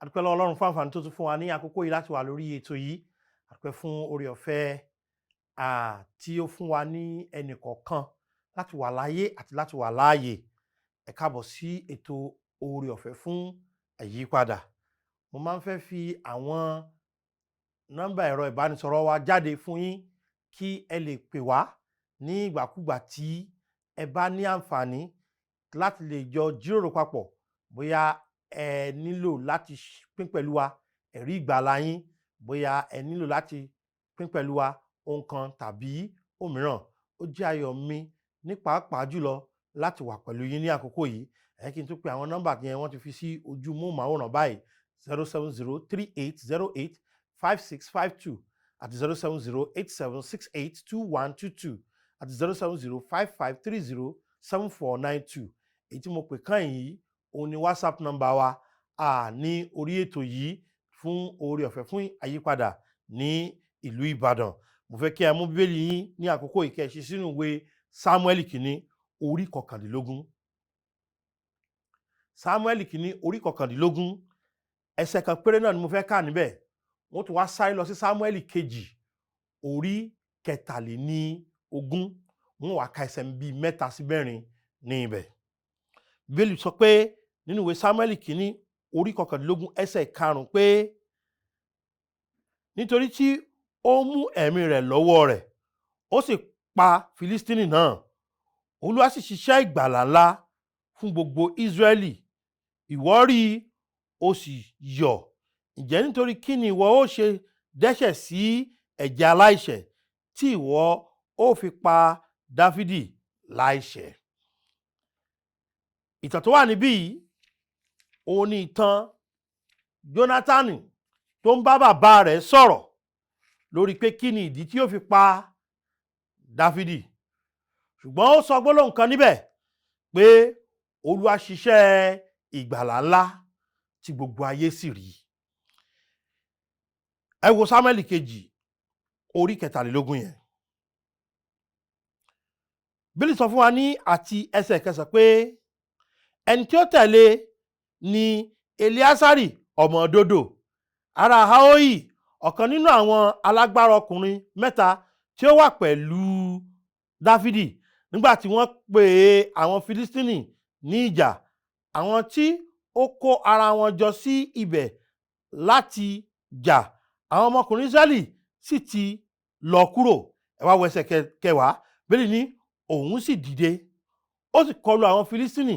Adúpẹ́ lọ́wọ́ Ọlọ́run fún àǹfààní tó tún fún wa ní àkókò yìí láti wà lórí ètò yìí. Adúpẹ́ fún oore ọ̀fẹ́ tí ó fún wa ní ẹnì kọ̀ọ̀kan láti wà láyé àti láti wà láàyè. Ẹ káàbọ̀ sí ètò oore ọ̀fẹ́ fún àyípadà. Mo máa ń fẹ́ fi àwọn nọ́mbà ẹ̀rọ ìbánisọ̀rọ̀ wa jáde fún yín kí ẹ lè pè wá ní ìgbàkúgbà tí ẹ bá ní àǹfààní láti lè jọ jíròrò papọ̀ bóyá ẹ nílò láti pín pẹ̀lú wa ẹ̀rí ìgbàlà yín, bóyá ẹ nílò láti pín pẹ̀lú wa ohun kan tàbí òmíràn. Ó jẹ́ ayọ̀ mi ní pàápàá jùlọ láti wà pẹ̀lú yín ní àkókò yìí. Kí n tún pe àwọn nọ́mbà yẹn, wọ́n ti fi sí ojú móhùnmáwòrán báyìí: 07038085652 àti 07087682122 àti 07055307492. Èyí tí mo pè kàn yìí òun ni WhatsApp nọ́mbà wa ní orí ètò yìí fún oore ọ̀fẹ́ fún àyípadà ní ìlú Ìbàdàn. Mo fẹ́ kí ẹ mú Bíbélì yín ní àkókò yìí, kí ẹ ṣí sínú ìwé SAMUẸLI kìíní orí 19. SAMUЭLI kìíní orí 19, ẹsẹ̀ kan péré náà ni mo fẹ́ kà níbẹ̀. Wọ́n tún wá sáré lọ sí SAMUЭLI kejì orí 23. Wọ́n wá ka ẹsẹ̀ bíi 3 sí 4 ní ibẹ̀. Bíbélì sọ pé nínú ìwé SAMUELI kìíní orí 19 ẹsẹ̀ 5 pé nítorí tí ó mú ẹ̀mí rẹ̀ lọ́wọ́ rẹ̀, ó sì pa Filistini náà, Olúwa sì ṣiṣẹ́ ìgbàlà ńlá fún gbogbo Ísírẹ́lì. Ìwọ rí i, ó sì yọ̀. Ǹjẹ́ nítorí kí ni ìwọ ó ṣe dẹ́ṣẹ̀ sí ẹ̀jẹ̀ aláìṣẹ̀ tí ìwọ ó fi pa Dáfídì láìṣẹ̀? Ìtàn tó wà níbí yìí òun ni ìtàn Jónátánì tó ń bá bàbá rẹ̀ sọ̀rọ̀ lórí pé kí ni ìdí tí ó fi pa Dáfídì. Ṣùgbọ́n ó sọ gbólóhùn kan níbẹ̀ pé Olúwa ṣiṣẹ́ ìgbàlà ńlá tí gbogbo ayé sì rí. Ẹ wo SAMUELI kejì orí 23 yẹn. Bíbélì sọ fún wa ní àti ẹsẹ̀ 9 pé ẹni tí ó tẹ̀lé ni Eliasari ọmọ Dodo, ará Ajayi, ọ̀kan nínú àwọn alágbára ọkùnrin 3 tí ó wà pẹ̀lú Dáfídì nígbà tí wọ́n pè àwọn Filistini ní ìjà. Àwọn tí ó kó ara wọn jọ sí ibẹ̀ láti jà, àwọn ọmọkùnrin Israẹli sì ti lọ kúrò. Ẹ wá wo ẹsẹ̀ 10. Bíbélì ní òun sì dìde, ó sì kọlù àwọn Filistini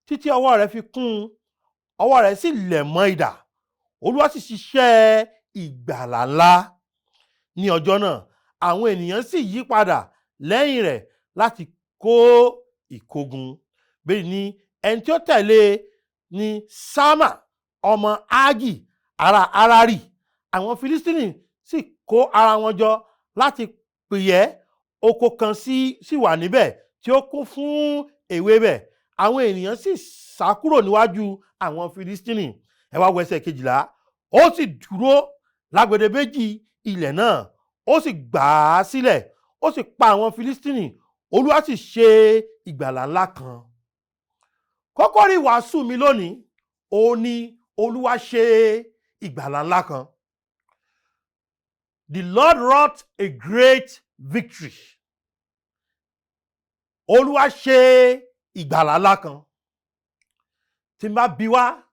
títí ọwọ́ rẹ̀ fi kún un, ọwọ́ rẹ̀ sì lẹ̀ mọ́ idà. Olúwa sì ṣiṣẹ́ ìgbàlà ńlá ní ọjọ́ náà. Àwọn ènìyàn sì yí padà lẹ́yìn rẹ̀ láti kó ìkógun. Bẹ́ẹ̀ ni ẹni tí ó tẹ̀lé ni Ṣámà ọmọ Ágì, ará Harari. Àwọn Filistini sì kó ara wọn jọ láti pìyẹ́. Oko kan sì wà níbẹ̀ tí ó kún fún ewébẹ̀. Àwọn ènìyàn sì sá kúrò níwájú àwọn Filistini. Ẹ wá wo ẹsẹ̀ 12. Ó sì dúró lágbede méjì ilẹ̀ náà, ó sì gbà á sílẹ̀, ó sì pa àwọn Filistini. Olúwa sì ṣe ìgbàlà ńlá kan. Kókó rí wàásù mi lónìí òun ni Olúwa ṣe ìgbàlà ńlá kan. The Lord wrought a great victory. Olúwa ṣe ìgbàlà ńlá kan. Tí n bá bi wá,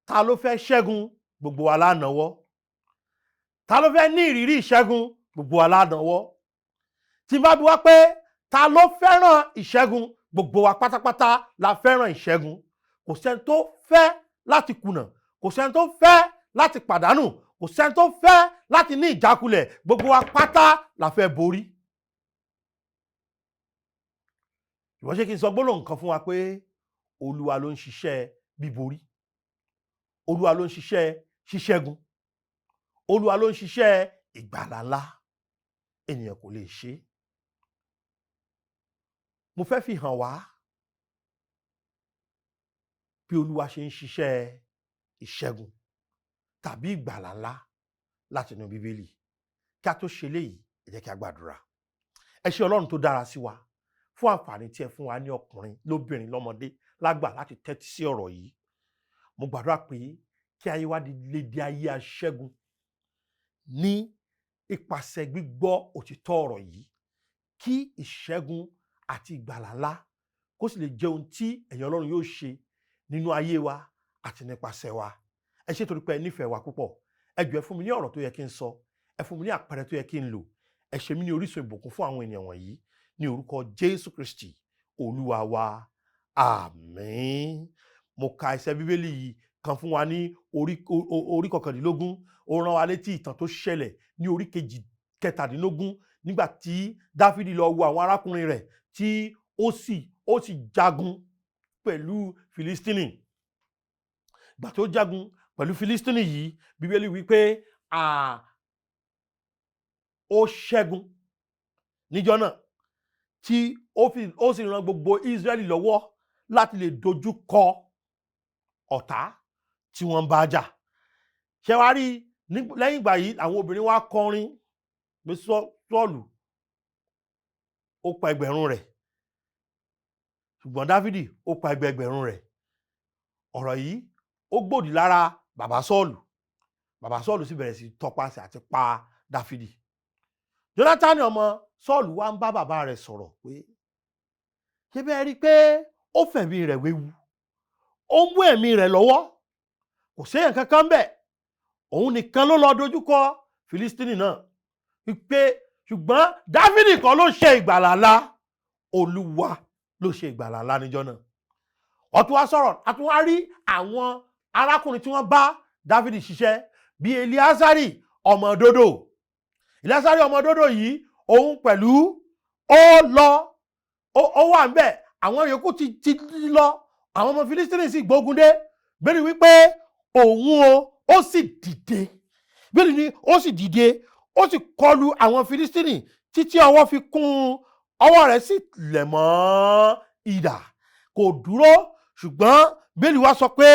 ta ló fẹ́ ṣẹ́gun? Gbogbo wa la nawọ́. Ta ló fẹ́ ní ìrírí ìṣẹ́gun? Gbogbo wa la nawọ́. Tí n bá bi wá pé ta ló fẹ́ràn ìṣẹ́gun? Gbogbo wa pátápátá la fẹ́ràn ìṣẹ́gun. Kò sẹ́ni tó fẹ́ láti kùnà, kò sẹ́ni tó fẹ́ láti pàdánù, kò sẹ́ni tó fẹ́ láti ní ìjákulẹ̀. Gbogbo wa pátá la fẹ́ borí. Ìwọ ṣé kí n sọ gbólóhùn kan fún wa pé Olúwa ló ń ṣiṣẹ́ bíborí. Olúwa ló ń ṣiṣẹ́ ṣíṣẹ́gun. Olúwa ló ń ṣiṣẹ́ ìgbàlà ńlá. Ènìyàn kò lè ṣe. Mo fẹ́ fi hàn wá bí Olúwa ṣe ń ṣiṣẹ́ ìṣẹ́gun tàbí ìgbàlà ńlá láti inú Bíbélì. Kí a tó ṣe léyìí, ẹ jẹ́ kí a gbàdúrà. Ẹ ṣé Ọlọ́run tó dára sí wa fún àǹfààní tí ẹ fún wa ní ọkùnrin, lóbìnrin, lọ́mọdé, lágbà láti tẹ́tí sí ọ̀rọ̀ yìí. Mo gbàdúrà pé kí ayé wa lè di ayé aṣẹ́gun ní ipasẹ̀ gbígbọ́ òtítọ́ ọ̀rọ̀ yìí, kí ìṣẹ́gun àti ìgbàlà ńlá kó sì lè jẹ́ ohun tí ẹ̀yin Ọlọ́run yóò ṣe nínú ayé wa àti nípasẹ̀ wa. Ẹ ṣé torí pé ẹ nífẹ̀ẹ́ wa púpọ̀. Ẹ jọ̀ọ́ ẹ fún mi ní ọ̀rọ̀ tó yẹ kí n sọ, ẹ fún mi ní àpẹẹrẹ tó yẹ kí n lò, ẹ ṣe mí ní orísun ìbùkún fún àwọn ènìyàn wọ̀nyí ní orúkọ Jésù Kristi Olúwa wa. Àmín. Mo ka ẹsẹ̀ Bíbélì yìí kan fún wa ní orí kọkàndínlógún. Ó rán wa létí ìtàn tó ṣẹlẹ̀ ní orí kẹtàdínlógún nígbà tí Dáfídì lọ wo àwọn arákùnrin rẹ̀ tí ó sì jagun pẹ̀lú Fílístínì. Ìgbà tó jagun pẹ̀lú Fílístínì yìí, Bíbélì wípé ó ṣẹ́gun níjọ́ náà tí ó sì ràn gbogbo Ísírẹ́lì lọ́wọ́ láti lè dojú kọ ọ̀tá tí wọ́n bá jà. Ṣé wá rí lẹ́yìn ìgbà yìí àwọn obìnrin wá kọrin pé Sọ́ọ̀lù ó pa ẹgbẹ̀rún rẹ̀, ṣùgbọ́n Dáfídì ó pa ẹgbẹ̀rún rẹ̀. Ọ̀rọ̀ yìí ó gbòdì lára bàbá Sọ́ọ̀lù sì bẹ̀rẹ̀ sí tọpasẹ̀ àti pa Dáfídì. Jónátánì ọmọ Sọ́ọ̀lù wá ń bá bàbá rẹ̀ sọ̀rọ̀ pé ṣé bẹ́ẹ̀ rí pé ó fẹ̀mí rẹ̀ wéwu, ó mú ẹ̀mí rẹ̀ lọ́wọ́, kò séèyàn kankan bẹ́ẹ̀, òun nìkan ló lọ dojúkọ Fílístínì náà, wípé ṣùgbọ́n Dáfídì kan ló ṣe ìgbàlà ńlá, Olúwa ló ṣe ìgbàlà ńlá níjọ́ náà. Ọ̀tún wá sọ̀rọ̀, àtún wá rí àwọn arákùnrin tí wọ́n bá Dáfídì ṣiṣẹ́ bí Eliásárì ọmọ Dódò. Eliásárì ọmọ Dódò yìí, òun pẹ̀lú ó wà ń bẹ̀, àwọn yòókù ti lọ, àwọn ọmọ Fílístínì sì gbógun dé. Bẹ́ẹ̀ ni wípé ó sì dìde, bẹ́ẹ̀ ni ó sì dìde, ó sì kọlu àwọn Fílístínì títí ọwọ́ fi kún, ọwọ́ rẹ̀ sì lẹ̀ mọ́ idà, kò dúró. Ṣùgbọ́n bẹ́ẹ̀lì wá sọ pé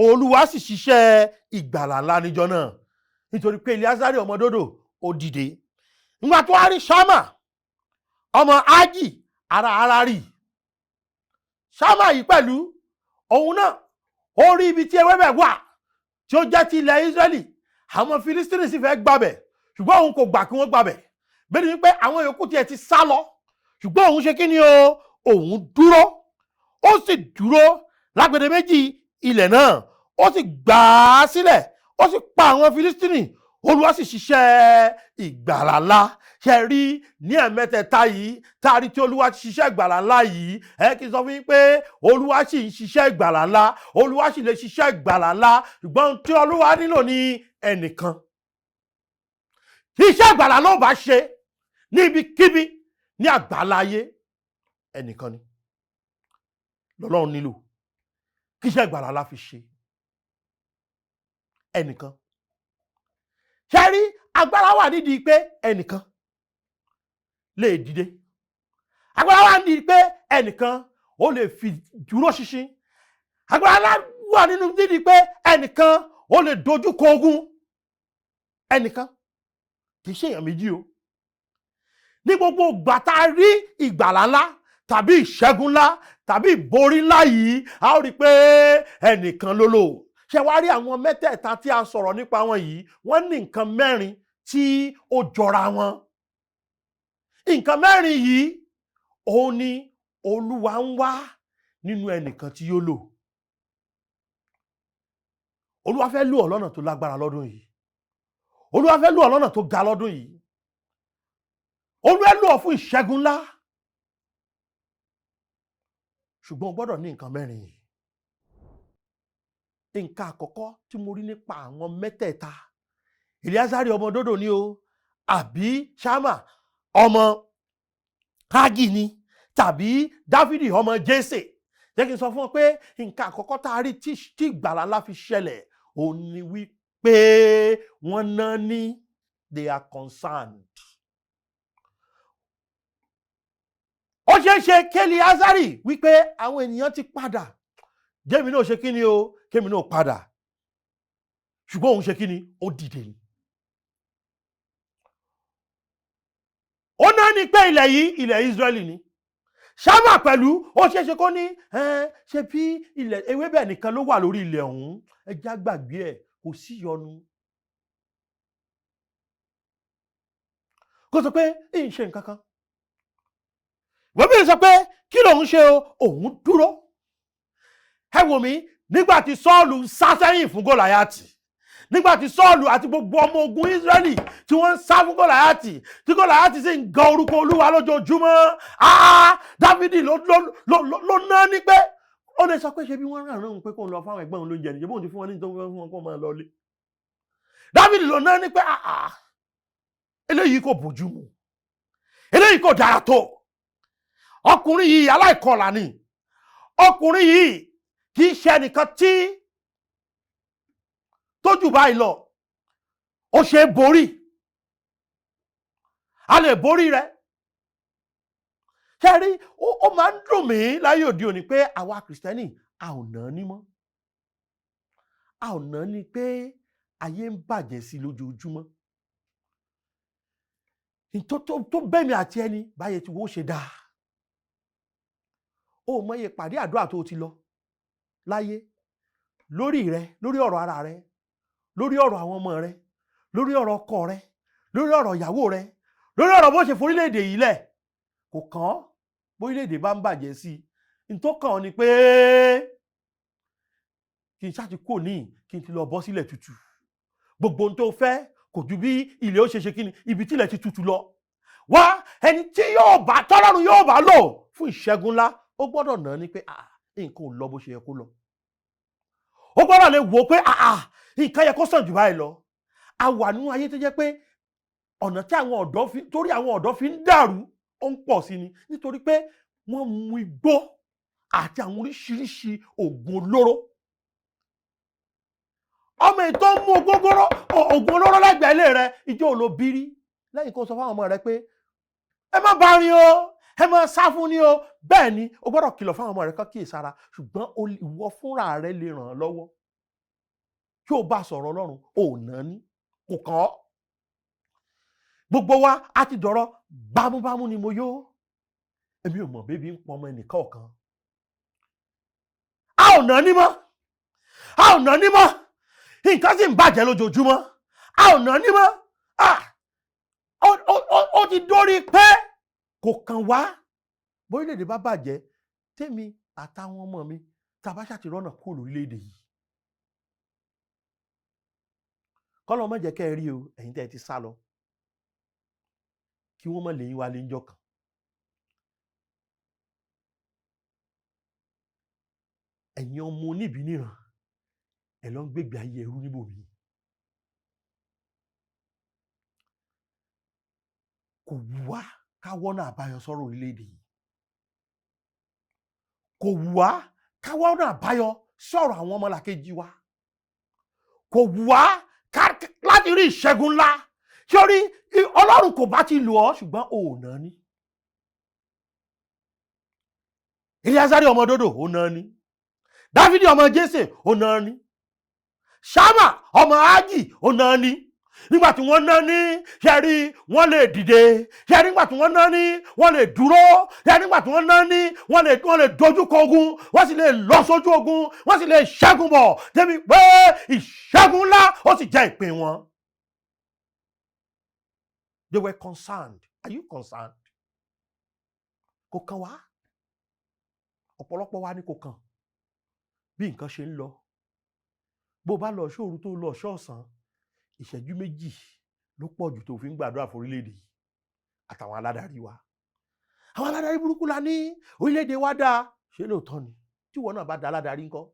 Olúwa sì ṣiṣẹ́ ìgbàlà ńlá níjọ́ náà nítorí pé Eliásárì ọmọ Dódò ó dìde. Nígbà tó wá rí Ṣámà ọmọ Ájì ará Harárì, Ṣámà yìí pẹ̀lú òun náà ó rí ibi tí ewébẹ̀ wà tí ó jẹ́ ti ilẹ̀ Ísírẹ́lì, àwọn Fílístínì sì fẹ́ gbàbẹ̀, ṣùgbọ́n òun kò gbà kí wọ́n gbàbẹ̀. Bẹ́ẹ̀ ni wípé àwọn yòókù tiẹ̀ ti sá lọ, ṣùgbọ́n òun ṣe kí ni o, òun dúró, ó sì dúró lágbede méjì ilẹ̀ náà, ó sì gbà á sílẹ̀, ó sì pa àwọn Fílístínì. Olúwa sì ṣiṣẹ́ ìgbàlà ńlá. Ṣe rí ní ẹ̀mẹ́tẹ̀ẹ̀ta yìí tá a rí tí Olúwa ti ṣiṣẹ́ ìgbàlà ńlá yìí, kí n sọ fún yín pé Olúwa sì ń ṣiṣẹ́ ìgbàlà ńlá, Olúwa sì lè ṣiṣẹ́ ìgbàlà ńlá, ṣùgbọ́n tí Olúwa nílò ní ẹnìkan. Iṣẹ́ ìgbàlà ló bá ṣe ní ibikíbi ní àgbáláyé, ẹnìkan ni lọ́lọ́run nílò kí iṣẹ́ ìgbàlà ńlá fi ṣe, ẹnìkan. Ṣé rí agbára wà nídìí pé ẹnìkan lè dìde, agbára wà nídìí pé ẹnìkan ó lè fi dúró ṣinṣin, agbára wà nídìí pé ẹnìkan ó lè dojú kọ ogun, ẹnìkan, kì í ṣe èèyàn méjì o. Ní gbogbo ìgbà tá a rí ìgbàlà ńlá tàbí ìṣẹ́gun ńlá tàbí ìborí ńlá yìí, a ó rí i pé ẹnìkan ló lò. Ṣé wá rí àwọn mẹ́tẹ̀ẹ̀ta tí a sọ̀rọ̀ nípa wọn yìí, wọ́n ní nǹkan mẹ́rin tí ó jọra wọn. Nǹkan mẹ́rin yìí òun ni Olúwa ń wá nínú ẹnìkan tí yóò lò. Olúwa fẹ́ lò ọ́ lọ́nà tó lágbára lọ́dún yìí, Olúwa fẹ́ lò ọ́ lọ́nà tó ga lọ́dún yìí, Olúwa lò ọ́ fún ìṣẹ́gun ńlá, ṣùgbọ́n o gbọ́dọ̀ ní nǹkan mẹ́rin yìí. Nǹkan àkọ́kọ́ tí mo rí nípa àwọn mẹ́tẹ̀ẹ̀ta, Eliásárì ọmọ Dódò ni o, àbí Ṣámà ọmọ Ájì ni, tàbí Dáfídì ọmọ Jésè, jẹ́ kí n sọ fún ọ pé nǹkan àkọ́kọ́ tá a rí tí ìgbàlà ńlá fi ṣẹlẹ̀ òun ni wípé wọ́n náà ní, they are concerned. Ó ṣeé ṣe kí Eliásárì wípé àwọn ènìyàn ti padà, jẹ́mi náà ṣe kí ni o, kémi náà padà, ṣùgbọ́n òun ṣe kí ni, ó dìde ni. Ó náà ní pé ilẹ̀ yìí ilẹ̀ Ísírẹ́lì ni. Ṣámà pẹ̀lú ó ṣeéṣe kó ní ṣe bí ilẹ̀ ewébẹ̀ nìkan ló wà lórí ilẹ̀ ọ̀hún, ẹja gbàgbé ẹ̀, kò sí ìyọnu. Kó sọ pé ń ṣe nǹkan kan. Wọ́n bí sọ pé kí lòun ṣe o, òun dúró. Ẹ wò mí, nígbà tí Sọ́ọ̀lù sá sẹ́yìn fún Gòláyátì, nígbà tí Sọ́ọ̀lù àti gbogbo ọmọ ogun Ísírẹ́lì tí wọ́n ń sá fún Gòláyátì, tí Gòláyátì sì ń gan orúkọ Olúwa lójoojúmọ́, Dáfídì ló ná ní pé ó lè sọ pé ṣe bí wọ́n ràn án pé kó lọ fáwọn ẹgbẹ́ òun ló ń jẹ nìyẹn, bóun ti fún wọn ní ìtọ́jú fún wọn kó máa lọ lé. Dáfídì ló ná ní pé eléyìí kò bójú mu, eléyìí kò dára tó. Ọkùnrin yìí aláìkọlà ni, ọkùnrin yìí kì í ṣe ẹnìkan tí tó jù báyìí lọ, ó ṣe é borí, a lè borí rẹ̀. Ṣé rí, ó máa ń dùn mí láyé òde òní pé àwa Kìrìsìtẹ́nì a ò ná ní mọ́, a ò ná ní pé ayé ń bàjẹ́ sí lójoojúmọ́. Tó bẹ́mi àti ẹni báyé tí wọ́n ṣe dáa. Ó mọye pàdé àdúrà tó ti lọ láyé lórí rẹ, lórí ọ̀rọ̀ ara rẹ, lórí ọ̀rọ̀ àwọn ọmọ rẹ, lórí ọ̀rọ̀ ọkọ rẹ, lórí ọ̀rọ̀ ìyàwó rẹ, lórí ọ̀rọ̀ bó ṣe forílẹ̀-èdè yìí lẹ̀. Kò kàn án bórílẹ̀-èdè bá ń bàjẹ́ sí i. Tó kàn án ni pé kí n ṣáàtì kò ní kí n ti lọ bọ́ sílẹ̀ tútù. Gbogbo ohun tó fẹ́ kò ju bí ilẹ̀ ó ṣe ṣe kíni, ibi tí ilẹ̀ ti tútù lọ. Wá ẹni tí tọ́lọ́run yóò bá lò fún ìṣẹ́gun ńlá, ó gbọ́dọ̀ ná ní pé nǹkan ò lọ bó ṣe yẹ kó lọ. Ó gbọ́dọ̀ lè wò pé nǹkan yẹ kó sàn jù báyìí lọ. A wà nínú ayé tó jẹ́ pé ọ̀nà tí àwọn ọ̀dọ́ fi ń dàrú ó ń pọ̀ sí ni, nítorí pé wọ́n mu igbó àti àwọn oríṣiríṣi oògùn olóró. Ọmọ ètò ń mú oògùn olóró lẹ́gbẹ̀ẹ́ ilé rẹ, ìjọ olóbírí lẹ́yìn kó sọ fáwọn ọmọ rẹ pé ẹ má bá rìn o, ẹ má sá fún ni o. Bẹ́ẹ̀ ni o gbọ́dọ̀ kìlọ̀ fáwọn ọmọ rẹ kán kíyèsára, ṣùgbọ́n ìwọ fúnra rẹ lè ràn án lọ́wọ́. Tí o bá sọ̀rọ̀ Ọlọ́run, ò ná ní, kò kàn ọ́. Gbogbo wa á ti dọ̀rọ̀ bámúbámú ni mo yó. Èmi ò mọ̀ bébí ń pọn ọmọ ẹnìkan ọ̀kan. A ò ná ní mọ́, a ò ná ní mọ́. Nǹkan sì ń bàjẹ́ lójoojúmọ́. A ò ná ní mọ́. Ó ti dórí pé kò kàn wá. Bórílẹ̀-èdè bá bàjẹ́, tèmi àtàwọn ọmọ mi tá a bá ṣàtìrọ́nà kúrò lórílẹ̀-èdè yìí. Kọ́lọ́ má jẹ́ kẹ́ ẹ rí o, ẹ̀yin tẹ́ ẹ ti sá lọ. Kí wọ́n má lè yín wá lé ńjọ́ kan. Ẹ̀yin ọmọ oníbí níran, ẹ lọ ń gbégbé ayé ẹrú níbòmí. Kò wù wá ká wọ́nà àbáyọ sọ́rọ̀ orílẹ̀-èdè yìí. Kò wù wá ká wọ́nà àbáyọ sọ̀rọ̀ àwọn ọmọlàkejì wa. Kò wù wá láti rí ìṣẹ́gun ńlá. Sórí Ọlọ́run kò bá ti lò ọ́, ṣùgbọ́n ò ná ní. Eliasari ọmọ Dodo ó ná ní. Dáfídì ọmọ Jésè ó ná ní. Ṣámà ọmọ Ajayi ó ná ní. Nígbà tí wọ́n ná ní, ṣe rí wọ́n lè dìde. Ṣe rí nígbà tí wọ́n ná ní, wọ́n lè dúró. Ṣe rí nígbà tí wọ́n ná ní, wọ́n lè dojúkọ ogun. Wọ́n sì lè lọ sójú ogun. Wọ́n sì lè ṣẹ́gun bọ̀. Débi pé ìṣẹ́gun ńlá ó sì jẹ́ ìpín wọn. They were concerned. Are you concerned? Kò kàn wá. Ọ̀pọ̀lọpọ̀ wa ni kò kàn. Bí nǹkan ṣe ń lọ. Bó bá lọ ṣóòru tó lọ ṣọ́ọ̀sán, ìṣẹ́jú méjì ló pọ̀ jù tó fi ń gbàdúrà fún orílẹ̀-èdè yìí àtàwọn aládarí wa. Àwọn aládarí burúkú la ní orílẹ̀-èdè wa dáa. Ṣé lóòótọ́ ni? Tí wọ́n náà bá da aládarí ńkọ́?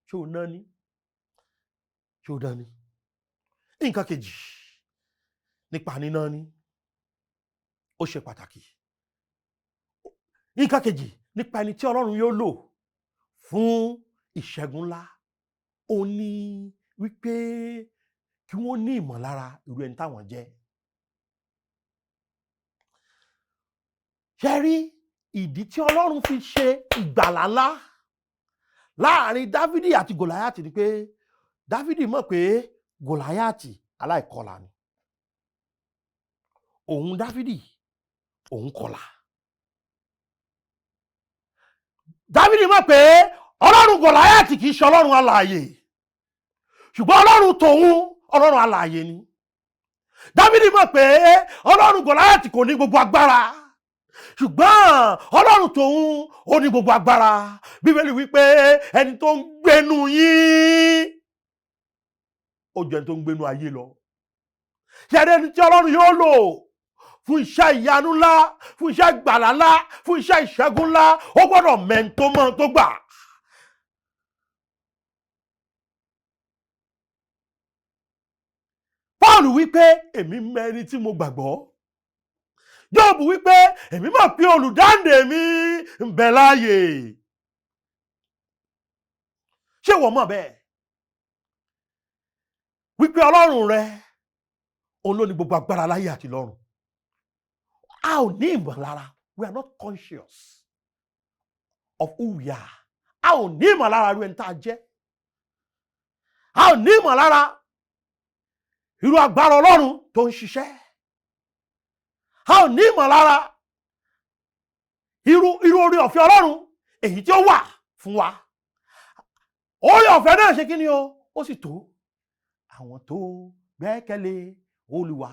Ṣé o ná ní? Ṣé o dán ní? Nǹkan kejì nípa níná ní ó ṣe pàtàkì. Nǹkan kejì nípa ẹni tí Ọlọ́run yóò lò fún ìṣẹ́gun ńlá, ó ní wípé kí wọ́n ní ìmọ̀lára irú ẹni táwọn jẹ́. Ṣé rí ìdí tí Ọlọ́run fi ṣe ìgbàlà ńlá láàrin Dáfídì àti Gòláyátì ni pé Dáfídì mọ̀ pé Gòláyátì aláìkọlà ni. Òun Dáfídì, òun kọlà. Dáfídì mọ̀ pé Ọlọ́run Gòláyátì kì í ṣe Ọlọ́run alààyè, ṣùgbọ́n Ọlọ́run tòun Ọlọ́run alààyè ni. Dáfídì mọ̀ pé Ọlọ́run Gòláyátì kò ní gbogbo agbára, ṣùgbọ́n Ọlọ́run tòun ó ní gbogbo agbára. Bíbélì wípé ẹni tó ń gbénu yín ó jẹ́ ẹni tó ń gbénu ayé lọ. Ṣé ẹni tí Ọlọ́run yóò lò fún iṣẹ́ ìyanu ńlá, fún iṣẹ́ ìgbàlà ńlá, fún iṣẹ́ ìṣẹ́gun ńlá, ó gbọ́dọ̀ mẹ́ni tó mọ̀ tó gbà. Pọ́ọ̀lù wípé èmi mẹ́ni tí mo gbàgbọ́. Jóòbù wípé èmi mọ̀ pé olùdáǹdè mi ń bẹ láàyè. Ṣé wọ́n mọ̀ bẹ́ẹ̀? Wípé Ọlọ́run rẹ òun ló ní gbogbo agbára láyé àti lọ́run. A ò ní ìmọ̀lára. We are not conscious of who we are. A ò ní ìmọ̀lára irú ẹni tá a jẹ́. A ò ní ìmọ̀lára irú agbára Ọlọ́run tó ń ṣiṣẹ́. A ò ní ìmọ̀lára irú oore ọ̀fẹ́ Ọlọ́run èyí tí ó wà fún wa. Oore ọ̀fẹ́ náà ṣe kí ni o? Ó sì tó àwọn tó gbẹ́kẹ̀lé Olúwa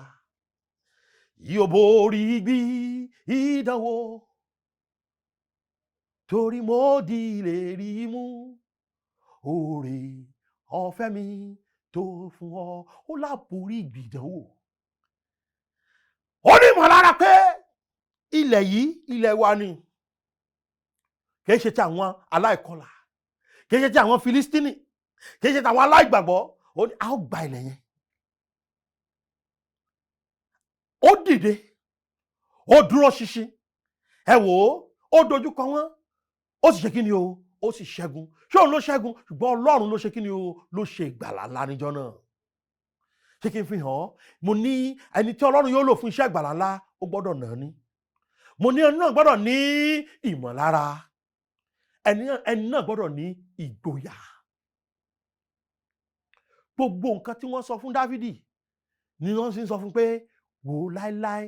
yóò borí ibi ìdánwò, torí mo di ìlérí mú. Oore ọ̀fẹ́ mi tó fún ọ, ó láborí ìgbìdánwò. Ó ní ìmọ̀lára pé ilẹ̀ yìí ilẹ̀ wa ni, kìí ṣe ti àwọn aláìkọlà, kìí ṣe ti àwọn Filistini, kìí ṣe ti àwọn aláìgbàgbọ́. Ó ní a ó gba ilẹ̀ yẹn. Ó dìde, ó dúró ṣinṣin. Ẹ wò ó dojú kọ wọ́n, ó sì ṣe kí ni o? Ó sì ṣẹ́gun. Ṣé òun ló ṣẹ́gun? Ṣùgbọ́n Ọlọ́run ló ṣe kí ni o? Ló ṣe ìgbàlà ńlá níjọ́ náà. Ṣé kí n fi hàn ọ́? Mo ní ẹni tí Ọlọ́run yóò lò fún iṣẹ́ ìgbàlà ńlá, ó gbọ́dọ̀ nà ní. Mo ní ẹni náà gbọ́dọ̀ ní ìmọ̀lára. Ẹni náà gbọ́dọ̀ ní ìgboyà. Gbogbo nǹkan tí wọ́n sọ fún Dáfídì ni wọ́n sì ń sọ fún pé wò láíláí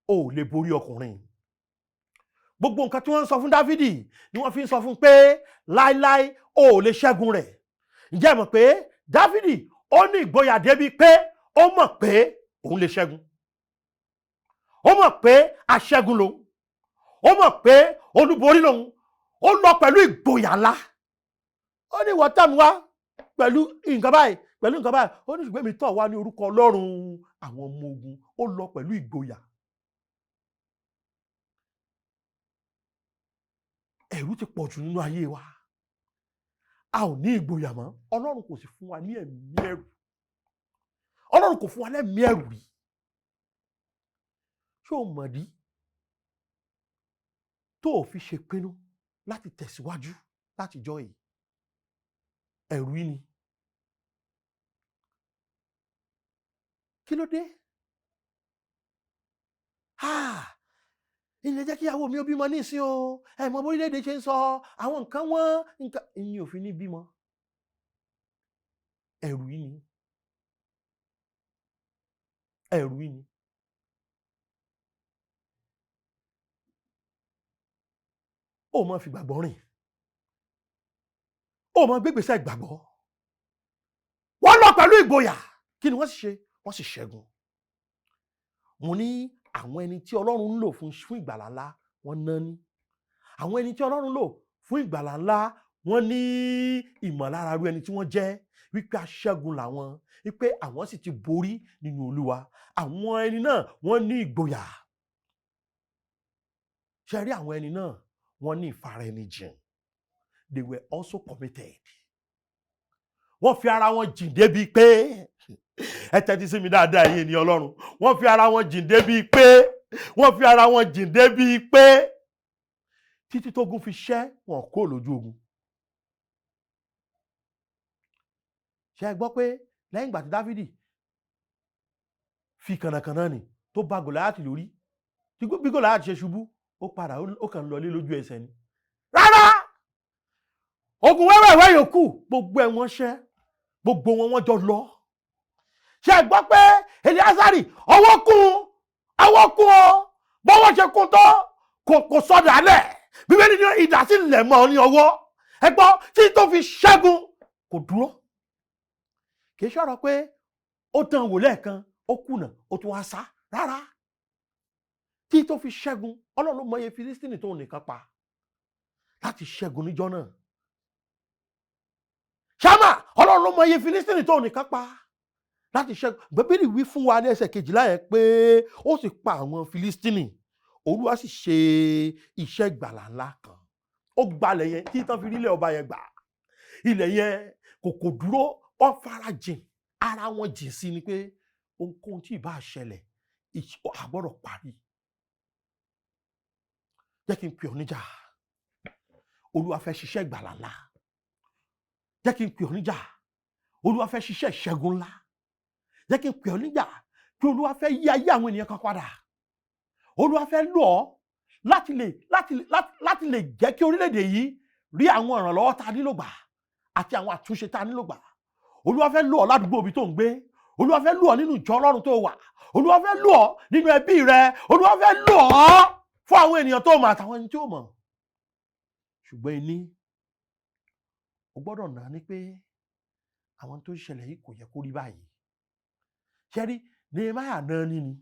ò lè borí ọkùnrin. Gbogbo nǹkan tí wọ́n ń sọ fún Dáfídì ni wọ́n fi ń sọ fún pé láíláí ò lè ṣẹ́gun rẹ̀. Ǹjẹ́ ẹ mọ̀ pé Dáfídì ó ní ìgboyà débi pé ó mọ̀ pé òun lè ṣẹ́gun. Ó mọ̀ pé aṣẹ́gun lòun. Ó mọ̀ pé olúborí lòun. Ó lọ pẹ̀lú ìgboyà ńlá. Ó ní ìwọ tàn wá pẹ̀lú nǹkan báyìí, pẹ̀lú nǹkan báyìí. Ó ní ṣùgbọ́n mi tọ̀ wá ní orúkọ Ọlọ́run àwọn ọmọ ogun. Ó lọ pẹ̀lú ìgboyà. Ẹ̀rù ti pọ̀ jù nínú ayé wa. A ò ní ìgboyà mọ́. Ọlọ́run kò sì fún wa ní ẹ̀mí ẹ̀rù. Ọlọ́run kò fún wa lẹ́mí ẹ̀rù rí. Ṣé o mọ̀dí tó o fi ṣe pinnu láti tẹ̀síwájú láti jọ́ yìí? Ẹ̀rù yìí ni. Kí ló dé? Ilé jẹ́ kí ìyàwó mi ó bímọ ní ìsìn o. Ẹ mọ̀ orílẹ̀-èdè ṣe ń sọ àwọn nǹkan wọn, nǹkan ìyìn òfin ní bímọ. Ẹ̀rù yìí ni. Ẹ̀rù yìí ni. Ó máa fi gbàgbọ́ rìn. Ó máa gbégbèsè ìgbàgbọ́. Wọ́n lọ pẹ̀lú ìgboyà. Kí ni wọ́n sì ṣe? Wọ́n sì ṣẹ́gun. Mo ní àwọn ẹni tí Ọlọ́run ń lò fún ìgbàlà ńlá wọ́n náà ní. Àwọn ẹni tí Ọlọ́run lò fún ìgbàlà ńlá wọ́n ní ìmọ̀lára irú ẹni tí wọ́n jẹ́, wípé aṣẹ́gun làwọn, wípé àwọn sì ti borí nínú Olúwa. Àwọn ẹni náà wọ́n ní ìgboyà. Ṣé rí àwọn ẹni náà? Wọ́n ní ìfaraẹnijìn. They were also committed. Wọ́n fi ara wọn jìn débi pé ẹ tẹ́tí sí mi dáadáa yìí ni Ọlọ́run. Wọ́n fi ara wọn jìn débi pé wọ́n fi ara wọn jìn débi pé títí tógun fi ṣẹ́ wọn kó lójú ogun. Ṣé ẹ gbọ́ pé lẹ́yìn ìgbà tí Dáfídì fi kànnàkànnà nì tó bá Gòláyátì lórí, tí bí Gòláyátì ṣe ṣubú, ó padà ó kàn lọlé lójú ẹsẹ̀ ni. Rárá! Ogun wẹ́wẹ̀wẹ́ yòókù gbogbo ẹ̀ wọ́n ṣẹ́, gbogbo wọn jọ lọ. Ṣé ẹ gbọ́ pé Eliasari ọwọ́ kún ọ, bọ́wọ́ ṣe kún tó kò sọdà lẹ̀. Bíbélì ní idà sì lẹ̀ mọ́ ọ ní ọwọ́. Ẹ gbọ́, tí tó fi ṣẹ́gun kò dúró. Kì í ṣọ̀rọ̀ pé ó tàn wò lẹ́ẹ̀kan, ó kùnà, ó tún wá sá. Rárá. Tí tó fi ṣẹ́gun, Ọlọ́run ló mọ iye Fílístínì tó nìkan pa láti ṣẹ́gun níjọ́ náà. Ṣámà, Ọlọ́run ló mọ iye Fílístínì tó nìkan pa láti ṣẹ́gun. Bíbélì wí fún wa ní ẹsẹ̀ 12 yẹn pé ó sì pa àwọn Fílístínì. Olúwa sì ṣe iṣẹ́ ìgbàlà ńlá kan. Ó gbalẹ̀ yẹn tí tán fi rí ilẹ̀ ọba yẹn gbà. Ilẹ̀ yẹn kò dúró, wọ́n fara jìn. Ara wọn jìn sí ni pé ohunkóhun tí ìbá ṣẹlẹ̀, àgbọ́dọ̀ parí. Jẹ́ kí n pè ọ́ níjà. Olúwa fẹ́ ṣiṣẹ́ ìgbàlà ńlá. Jẹ́ kí n pè ọ́ níjà. Olúwa fẹ́ ṣiṣẹ́ ìṣẹ́gun ńlá. Jẹ́ kí n pè ọ́ níjà pé Olúwa fẹ́ yí ayé àwọn ènìyàn kan padà. Olúwa fẹ́ lò ọ́ láti lè jẹ́ kí orílẹ̀-èdè yìí rí àwọn ìrànlọ́wọ́ tá a nílò gbà àti àwọn àtúnṣe tá a nílò gbà. Olúwa fẹ́ lò ọ́ ládùúgbò ibi tó ń gbé. Olúwa fẹ́ lò ọ́ nínú ìjọ Ọlọ́run tó wà. Olúwa fẹ́ lò ọ́ nínú ẹbí rẹ. Olúwa fẹ́ lò ọ́ fún àwọn ènìyàn tó mọ̀ àtàwọn ẹni tí ó mọ̀. Ṣùgbọ́n ẹni o gbọ́dọ̀ náà ní pé àwọn tó ń ṣẹlẹ̀ yìí kò yẹ kó rí báyìí. Ṣẹ́rí, Nehemiah náà ní ni,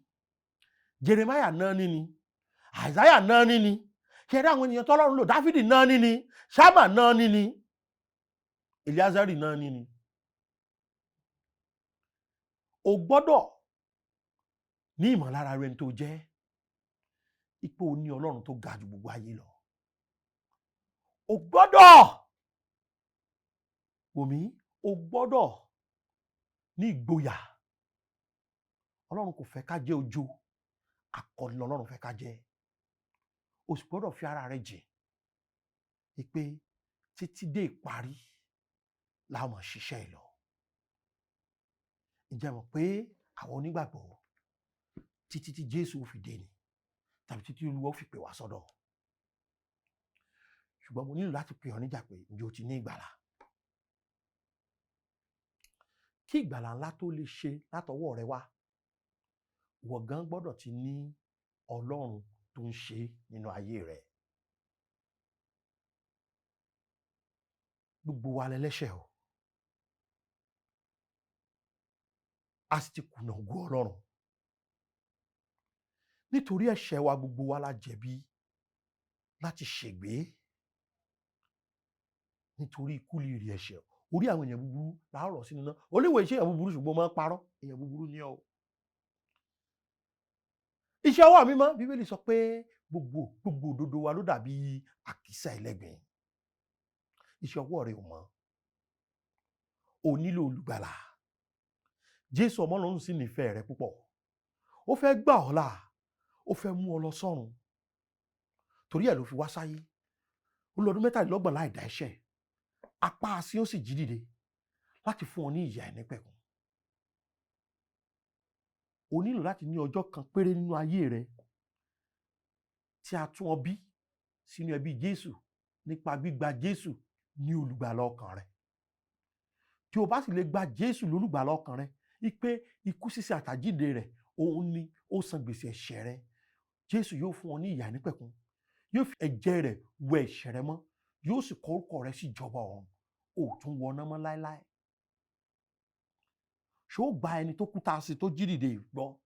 Jeremiah náà ní ni, Isaiah náà ní ni. Ṣẹ́rí, àwọn ènìyàn tọ́lọ́run lò, Dáfídì náà ní ni, Ṣámà náà ní ni, Eliazari náà ní ni. O gbọ́dọ̀ ní ìmọ̀lára rẹ̀ tó jẹ́ ipò ní Ọlọ́run tó ga jù gbogbo ayé lọ. O gbọ́dọ̀ ní ìgboyà. Ọlọ́run kò fẹ́ ká jẹ́ ojo, akọni Ọlọ́run fẹ́ ká jẹ́. O sì gbọ́dọ̀ fi ara rẹ jìn pé títí dé ìparí la máa ṣiṣẹ́ ìlọ. Ǹjẹ́ mọ̀ pé àwọn onígbàgbọ́ títí tí Jésù fi dé ni, tàbí títí Olúwa fi pè wá sọ́dọ̀. Ṣùgbọ́n mo nílò láti pè ọ́ níjà pé ǹjẹ́ o ti ní ìgbàlà? Kí ìgbàlà ńlá tó lè ṣe látọwọ́ rẹ wá, ìwọ gan gbọ́dọ̀ ti ní Ọlọ́run tó ń ṣe nínú ayé rẹ. Gbogbo wa lẹ́lẹ́ṣẹ̀ o. A sì ti kùnà ògo Ọlọ́run. Nítorí ẹ̀ṣẹ̀ wa gbogbo wa la jẹ̀bi láti ṣègbé. Nítorí ikú lè rí ẹ̀ṣẹ̀. Orí àwọn èèyàn búburú láàárọ̀ sínú náà. Olúwa iṣẹ́ èèyàn búburú ṣùgbọ́n máa ń parọ́. Èèyàn búburú ni ọ́. Iṣẹ́ ọwọ́ mi mọ́. Bíbélì sọ pé gbogbo òdodo wa ló dàbí àkísà ẹlẹ́gbin. Iṣẹ́ ọwọ́ rẹ ò mọ́. O nílò olùgbàlà. Jésù ọmọ Ọlọ́run sì nífẹ̀ẹ́ rẹ púpọ̀. Ó fẹ́ gbà ọ́ là. Ó fẹ́ mú ọ lọ sọ́run. Torí ẹ̀ ló fi wá sáyé. Ó lọ ọdún 23 láì dá ẹ̀ṣẹ̀. Apá asín ó sì jí dìde láti fún ọ ní ìyè àìnípẹ̀kun. O nílò láti ní ọjọ́ kan péré nínú ayé rẹ tí a tún ọ bí sínú ẹbí Jésù nípa gbígba Jésù ní olùgbàlà ọkàn rẹ. Tí o bá sì lè gba Jésù lólùgbàlà ọkàn rẹ, ipe ikú sísẹ àtàjíǹde rẹ òun ni ó san gbèsè ẹ̀ṣẹ̀ rẹ. Jésù yóò fún ọ ní ìyè àìnípẹ̀kun. Yóò fi ẹ̀jẹ̀ rẹ̀ wẹ ẹ̀ṣẹ̀ rẹ mọ́. Yóò sì kọ orúkọ rẹ sí ìjọba ọ̀run. O tún wọná mọ́ láéláé. Ṣé ó gba ẹni tó kú tá a sí tó jí dìde gbọ́?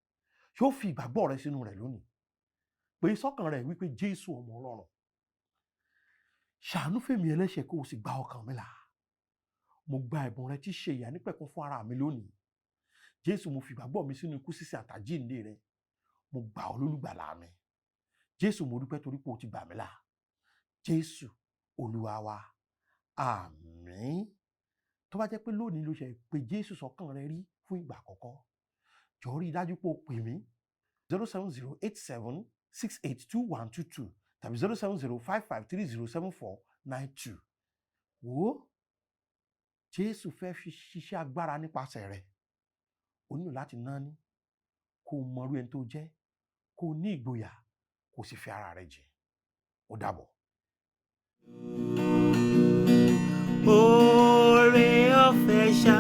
Ṣé ó fi ìgbàgbọ́ rẹ sínú rẹ̀ lónìí? Pé sọ́kàn rẹ̀ wípé Jésù ọmọ Ọlọ́run, ṣàánú fèmí ẹlẹ́ṣẹ̀ kó o sì gba ọkàn mi là. Mo gba ẹ̀bùn rẹ tí ṣe ìyè àìnípẹ̀kun fún ara mi lónìí. Jésù, mo fi ìgbàgbọ́ mi sínú ikú sísẹ àtàjíǹde rẹ. Mo gbà ọ́ lólùgbàlà mi. Jésù, mo dúpẹ́ torí pé o ti gbà mí là. Jésù Olúwa wa. Àmín. Tó bá jẹ́ pé lónìí ló ṣe pé Jésù sọ́kàn rẹ rí fún ìgbà àkọ́kọ́, jọ̀ọ́ rí i dájú pé o pè mí 07087682122 tàbí 07055307492. Wo Jésù fẹ́ fi ṣiṣẹ́ agbára nípasẹ̀ rẹ̀. O nílò láti náání kó o mọrú ẹni tó jẹ́, kó o ní ìgboyà, kó o sì fi ara rẹ jìn. Ó dàbọ̀. Oore ọ̀fẹ́ ṣá.